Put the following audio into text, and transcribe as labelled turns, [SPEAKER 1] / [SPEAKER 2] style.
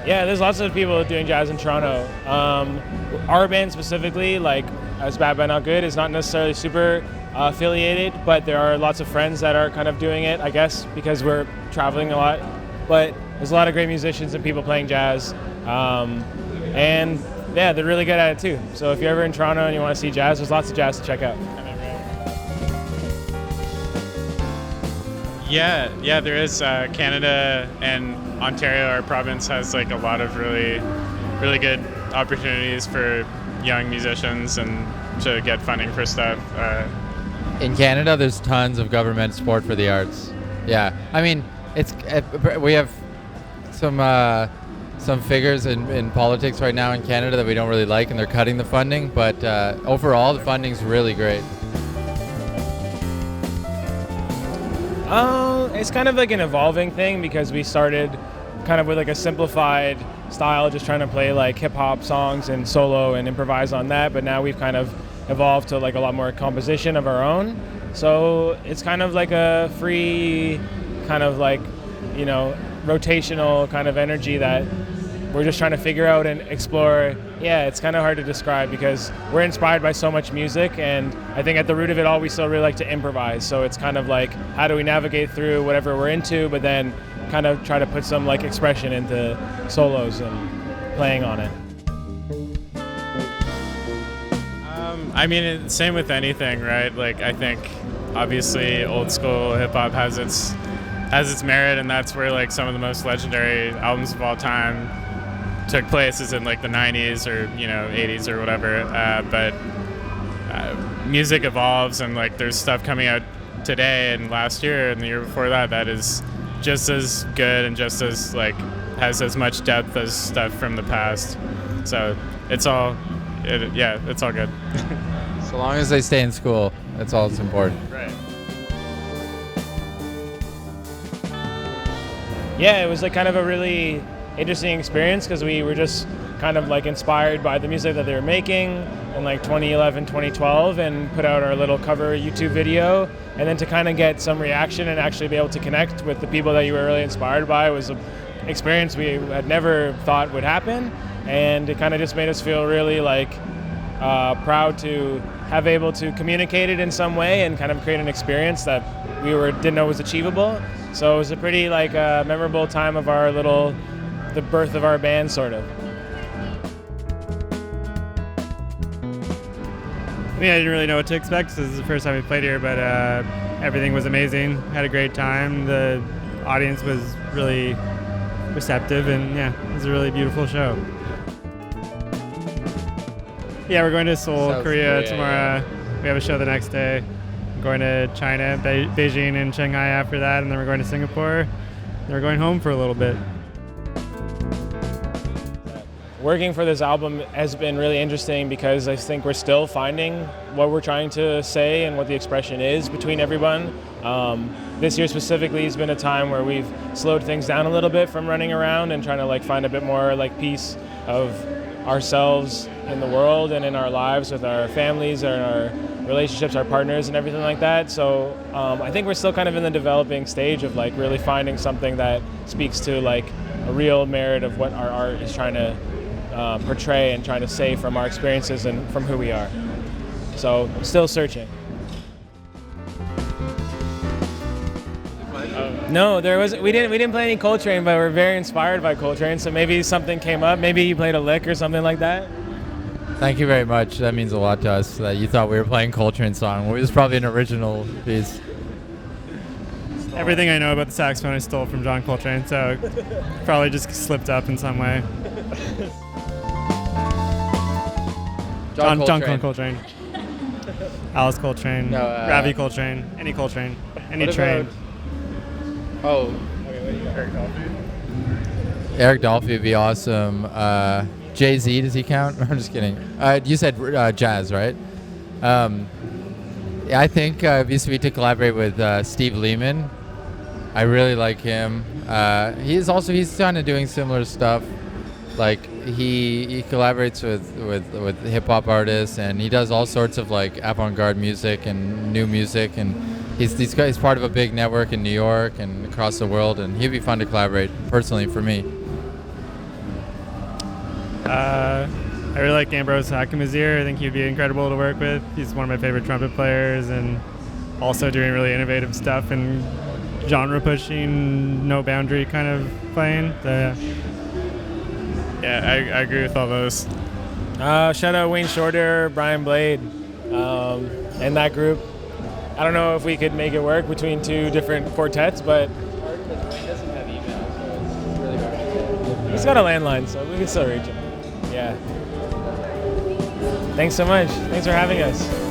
[SPEAKER 1] Yeah, there's lots of people doing jazz in Toronto. Our band specifically, like as Bad Bad Not Good, is not necessarily super affiliated, but there are lots of friends that are kind of doing it, I guess, because we're traveling a lot. But there's a lot of great musicians and people playing jazz. And yeah, they're really good at it too. So if you're ever in Toronto and you want to see jazz, there's lots of jazz to check out.
[SPEAKER 2] Yeah, there is. Canada and Ontario, our province, has like a lot of really, really good opportunities for young musicians and to get funding for stuff.
[SPEAKER 3] In Canada, there's tons of government support for the arts. Yeah, I mean, we have some figures in politics right now in Canada that we don't really like, and they're cutting the funding. But overall, the funding's really great.
[SPEAKER 1] It's kind of like an evolving thing because we started kind of with like a simplified style, just trying to play like hip hop songs and solo and improvise on that. But now we've kind of evolved to like a lot more composition of our own. So it's kind of like a free kind of like, you know, rotational kind of energy that we're just trying to figure out and explore. Yeah, it's kind of hard to describe because we're inspired by so much music, and I think at the root of it all, we still really like to improvise. So it's kind of like, how do we navigate through whatever we're into, but then kind of try to put some like expression into solos and playing on it.
[SPEAKER 2] I mean, same with anything, right? Like, I think obviously old school hip hop has its merit, and that's where like some of the most legendary albums of all time took place, is in like the 90s or 80s or whatever. But music evolves, and like there's stuff coming out today and last year and the year before that is just as good and just as like has as much depth as stuff from the past. So it's all good.
[SPEAKER 3] So long as they stay in school, that's all that's important.
[SPEAKER 2] Right.
[SPEAKER 1] Yeah, it was like kind of a really interesting experience because we were just kind of like inspired by the music that they were making in like 2011, 2012, and put out our little cover YouTube video. And then to kind of get some reaction and actually be able to connect with the people that you were really inspired by was an experience we had never thought would happen. And it kind of just made us feel really like proud to have able to communicate it in some way and kind of create an experience that we didn't know was achievable. So it was a pretty like memorable time of the birth of our band, sort of.
[SPEAKER 4] I mean, I didn't really know what to expect. This is the first time we played here, but everything was amazing. Had a great time. The audience was really receptive, and yeah, it was a really beautiful show. Yeah, we're going to Seoul,
[SPEAKER 3] South
[SPEAKER 4] Korea
[SPEAKER 3] Korea,
[SPEAKER 4] tomorrow. Yeah. We have a show the next day. We're going to China, Beijing and Shanghai after that, and then we're going to Singapore. Then we're going home for a little bit.
[SPEAKER 1] Working for this album has been really interesting because I think we're still finding what we're trying to say and what the expression is between everyone. This year specifically has been a time where we've slowed things down a little bit from running around and trying to like find a bit more like peace of ourselves in the world and in our lives with our families and our relationships, our partners and everything like that. So I think we're still kind of in the developing stage of like really finding something that speaks to like a real merit of what our art is trying to portray and trying to say from our experiences and from who we are. So still searching. No, we didn't play any Coltrane, but we're very inspired by Coltrane. So maybe something came up. Maybe you played a lick or something like that.
[SPEAKER 3] Thank you very much. That means a lot to us that you thought we were playing Coltrane song. It was probably an original piece.
[SPEAKER 4] Everything I know about the saxophone I stole from John Coltrane, so probably just slipped up in some way. John Coltrane. Alice Coltrane.
[SPEAKER 3] No,
[SPEAKER 4] Ravi Coltrane. Any Coltrane. Any train.
[SPEAKER 3] Oh. Eric Dolphy would be awesome. Jay-Z, does he count? I'm just kidding. You said jazz, right? Yeah, I think it'd be sweet to collaborate with Steve Lehman. I really like him. He's kind of doing similar stuff. Like he collaborates with hip hop artists, and he does all sorts of like avant-garde music and new music, and he's part of a big network in New York and across the world, and he'd be fun to collaborate personally for me.
[SPEAKER 4] I really like Ambrose Hakamazir. I think he'd be incredible to work with. He's one of my favorite trumpet players and also doing really innovative stuff and genre pushing, no boundary kind of playing. So,
[SPEAKER 2] Yeah, I agree with all those.
[SPEAKER 1] Shout out Wayne Shorter, Brian Blade, and that group. I don't know if we could make it work between two different quartets, but he's got a landline, so we can still reach him. Yeah. Thanks so much. Thanks for having us.